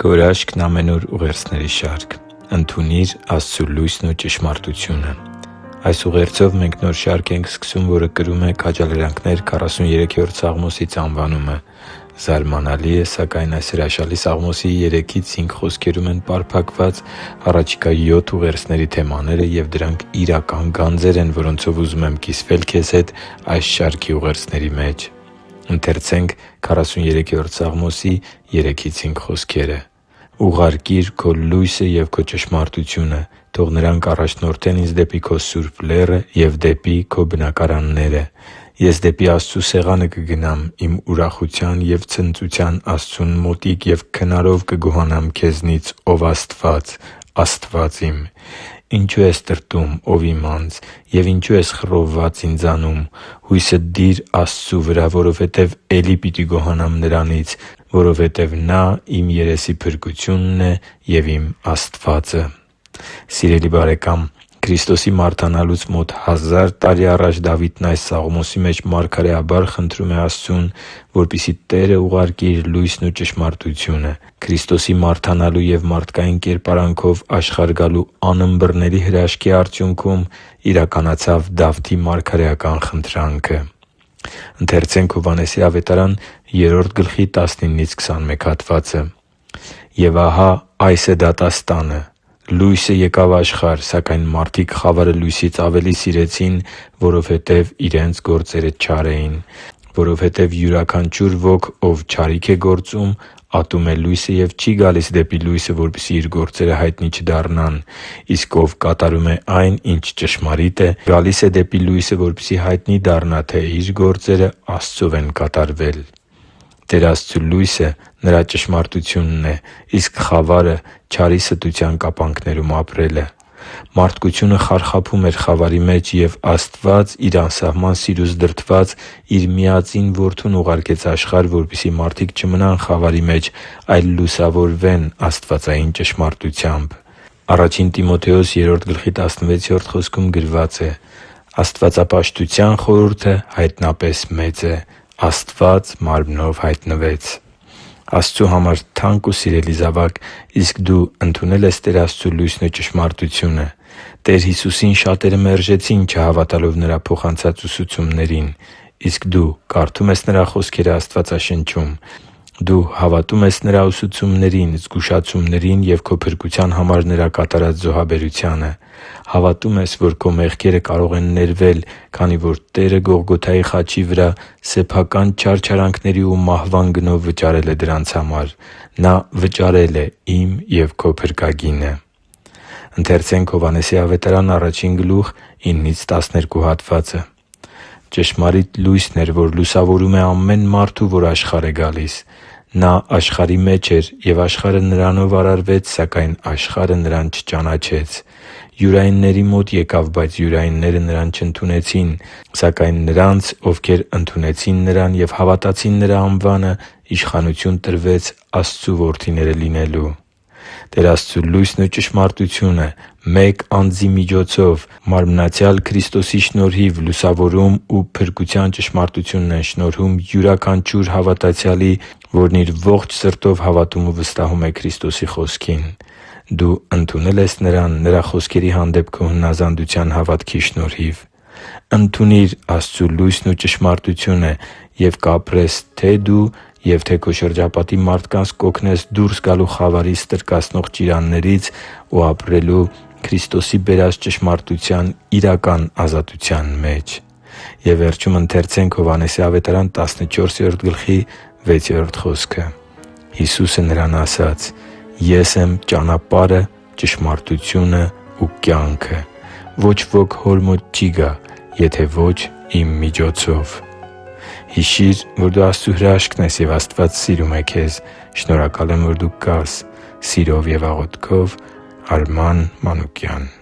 Գորաշքն ամենուր ուղերձների շարք։ Ընդունի՛ր Աստծու լույսն ու ճշմարտությունը։ Այս ուղերձով մենք նոր շարք ենք սկսում, որը կրում է «Քաջալերանքներ 43-րդ Սաղմոսից» անվանումը։ Զարմանալի է, սակայն այս հրաշալի Սաղմոսի 3-5 խոսքերում են պարփակված առաջիկա 7 ուղերձների թեմաները, և դրանք իրական գանձեր են, որոնցով ուզում եմ կիսվել քեզ հետ այս շարքի ուղերձների մեջ։ 43-րդ «Ուղարկի՛ր քո լույսը և քո ճշմարտությունը, թող նրանք առաջնորդեն ինձ դեպի քո սուրբ լեռը և դեպի քո բնակարանները։ Ես դեպի Աստծու սեղանը կգնամ, իմ ուրախության և ցնծության Աստծուն մոտիկ, և քնարով կգոհանամ քեզնից, ո՛վ Աստված, Աստված իմ։ Ինչո՞ւ ես տրտում, ո՛վ իմ անձ, և ինչո՞ւ ես խռովված ինձանում։ Հույսդ դի՛ր Աստծու վրա, որովհետև էլի պիտի գոհանամ Նրանից, որովհետև Նա իմ երեսի փրկությունն է և իմ Աստվածը» (Սաղմոս 33․3-5): Սիրելի՛ բարեկամ, Քրիստոսի մարտանալուց մոտ 1000 տարի առաջ Դավիթն այս սաղմոսի մեջ մարգարեաբար խնդրում է Աստծուն, որպեսզի Տերը ուղարկի Իր լույսն ու ճշմարտությունը։ Քրիստոսի մարտանալու և մարդկային կերպարանքով աշխարհ գալու անըմբռնելի հրաշքի արդյունքում իրականացավ Դավթի մարգարեական խնդրանքը։ «Եվ ահա այս է դատաստանը. լույսը եկավ աշխարհ, սակայն մարդիկ խավարը լույսից ավելի սիրեցին, որովհետև իրենց գործերը չար էին։ Որովհետև յուրաքանչյուր ոք, ով չարիք է գործում, ատում է լույսը և չի գալիս դեպի լույսը, որպեսզի իր գործերը հայտնի չդառնան։ Իսկ ով կատարում է այն, ինչ ճշմարիտ է, գալիս է դեպի լույսը, որպեսզի հայտնի դառնա, թե իր գործերը Աստծով են կատարվել։ Տեր Աստծու լույսը Նրա ճշմարտությունն է, իսկ խավարը չարի ստության կապանքներում ապրելը։ Մարդկությունը խարխափում էր խավարի մեջ, և Աստված Իր անսահման սիրուց դրդված Իր միածին Որդուն ուղարկեց աշխարհ, որպեսզի մարդիկ չմնան խավարի մեջ, այլ լուսավորվեն աստվածային ճշմարտությամբ։ Ա Տիմոթեոս 3:16 գրված է. «Աստվածապաշտության խորհուրդը հայտնապես մեծ է. Աստված մարմնով հայտնվեց» (Ա Տիմոթեոս 3:16): Աստծու համար թանկ ու սիրելի՛ զավակ, իսկ դու ընդունե՞լ ես Տեր Աստծու լույսն ու ճշմարտությունը։ Տեր Հիսուսին շատերը մերժեցին՝ չհավատալով Նրա փոխանցած ուսուցումներին։ Իսկ դու կարդո՞ւմ ես Նրա խոսքերը Աստվածաշնչում։ Դու հավատո՞ւմ ես Նրա ուսուցումներին, զգուշացումներին և քո փրկության համար Նրա կատարած զոհաբերությանը։ Հավատո՞ւմ ես, որ քո մեղքերը կարող են ներվել, քանի որ Տերը Գողգոթայի խաչի վրա սեփական չարչարանքների ու մահվան գնով վճարել է դրանց համար։ Նա վճարել է իմ և քո փրկագինը։ «Ճշմարիտ լույսն էր, որ լուսավորում է ամեն մարդու, որ աշխարհ է գալիս։ Նա աշխարհի մեջ էր, և աշխարհը Նրանով արարվեց, սակայն աշխարհը Նրան չճանաչեց։ Յուրայինների մոտ եկավ, բայց յուրայինները Նրան չընդունեցին։ Սակայն նրանց, ովքեր ընդունեցին Նրան և հավատացին Նրա անվանը, իշխանություն տրվեց Աստծու որդիները լինելու» (Հովհաննես 1․16-17): Տեր Աստծու լույսն ու ճշմարտությունը մեկ Անձի միջոցով՝ մարմնացյալ Քրիստոսի շնորհիվ լուսավորում ու փրկության ճշմարտությունն են շնորհում յուրաքանչյուր հավատացյալի, որն իր ողջ սրտով հավատում ու վստահում է Քրիստոսի Խոսքին։ Դու ընդունե՞լ ես Նրան Նրա խոսքերի հանդեպ քո հնազանդության հավատքի շնորհիվ։ Ընդունի՛ր Աստծու լույսն ու ճշմարտությունը և կապրես թե՛ դու և թե՛ քո շրջապատի մարդկանց կօգնես դուրս գալու խավարի ստրկացնող ճիրաններից ու ապրելու Քրիստոսի բերած ճշմարտության իրական ազատության մեջ։ Հիսուսը նրան ասաց. «Ես եմ ճանապարհը, ճշմարտությունն ու կյանքը. ոչ ոք Հոր մոտ չի գա, եթե ոչ Իմ միջոցով» (Հովհաննես 14․6): Հիշի՛ր, որ դու Աստծո հրաշքն ես, և Աստված սիրում է քեզ։ Շնորհակալ եմ, որ դու կա՛ս։ Սիրով և աղոթքով, Արման Մանուկյան։